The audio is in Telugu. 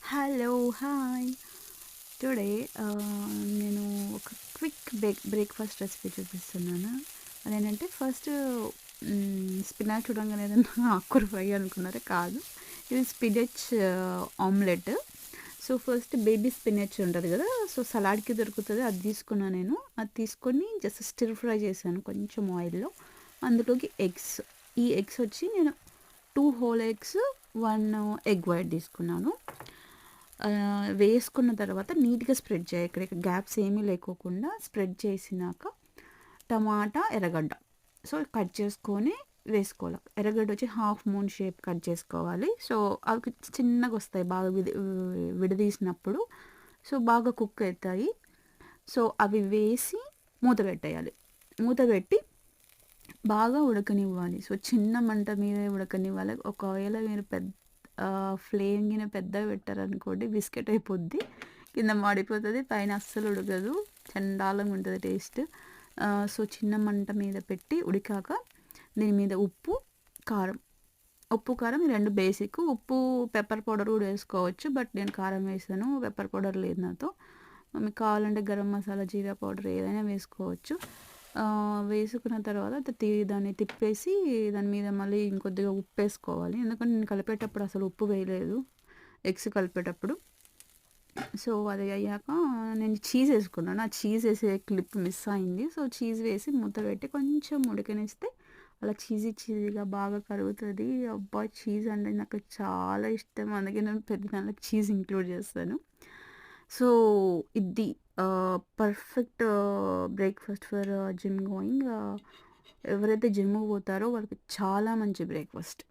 హలో! హాయ్! టుడే నేను ఒక క్విక్ బ్రేక్‌ఫాస్ట్ రెసిపీ చూపిస్తున్నాను. అదేంటంటే ఫస్ట్ స్పినాచ్ చూడంగానే ఏదన్నా ఆకుకూర ఫ్రై అనుకున్నారా? కాదు. ఇది spinach omelette. So, first baby spinach ఉంటది గదా! సో, సలాడ్‌కి దొరుకుతది. అది తీసుకున్నా నేను. అది తీసుకొని జస్ట్ స్టిర్ ఫ్రై చేశాను కొంచెం ఆయిల్‌లో. అందులోకి ఎగ్స్. ఈ ఎగ్స్ వచ్చి నేను 2 హోల్ ఎగ్స్, 1 ఎగ్ వైట్ తీసుకున్నాను. వేసుకున్న తర్వాత నీట్‌గా స్ప్రెడ్ చేయాలి. ఇక్కడ గ్యాప్స్ ఏమీ లేకోకుండా స్ప్రెడ్ చేసినాక టమాటా, ఎర్రగడ్డ. సో, కట్ చేసుకొని వేసుకోవాలి. ఎర్రగడ్డ వచ్చి హాఫ్ మూన్ షేప్ కట్ చేసుకోవాలి. సో, అవి చిన్నగొస్తాయి బాగా విడదీసినప్పుడు. సో, బాగా కుక్ అయితాయి. సో, అవి వేసి మూత పెట్టేయాలి. మూత పెట్టి బాగా ఉడకనివ్వాలి. సో, చిన్న మంట మీదే ఉడకనివ్వాలి. ఒకవేళ మీరు ఫ్లేమ్ గిన పెద్దగా పెట్టారనుకోండి బిస్కెట్ అయిపోద్ది. కింద మాడిపోతది. పైన అస్సలు ఉడకదు. చండాలంగా ఉంటది టేస్ట్. సో, చిన్న మంట మీద పెట్టి ఉడికాక దీని మీద ఉప్పు, కారం. ఉప్పు, కారం ఈ 2 బేసిక్. ఉప్పు, పెప్పర్ పౌడర్ కూడా వేసుకోవచ్చు. బట్ నేను కారం వేసాను. పెప్పర్ పౌడర్ లేదు నాతో. మీకు కావాలంటే గరం మసాలా, జీరా పౌడర్ ఏదైనా వేసుకోవచ్చు. వేసుకున్న తర్వాత దాన్ని తిప్పేసి దాని మీద మళ్ళీ ఇంకొద్దిగా ఉప్పేసుకోవాలి. ఎందుకంటే నేను కలిపేటప్పుడు అసలు ఉప్పు వేయలేదు ఎగ్స్ కలిపేటప్పుడు. సో, అది అయ్యాక నేను చీజ్ ఏసుకున్నాను. ఆ చీజ్ ఏసే క్లిప్ మిస్ అయింది. సో, చీజ్ వేసి మూత పెట్టి కొంచెం ఉడకనిస్తే అలా చీజీగా బాగా కరుగుతది. అబ్బా! చీజ్ అంటే నాకు చాలా ఇష్టం. అందుకే నేను ప్రతిదాంట్లోకి చీజ్ ఇంక్లూడ్ చేస్తాను. సో, ఇది perfect breakfast for gym going. ఎవరైతే జిమ్‌కి పోతారో వాళ్ళకి చాలా మంచి బ్రేక్‌ఫాస్ట్.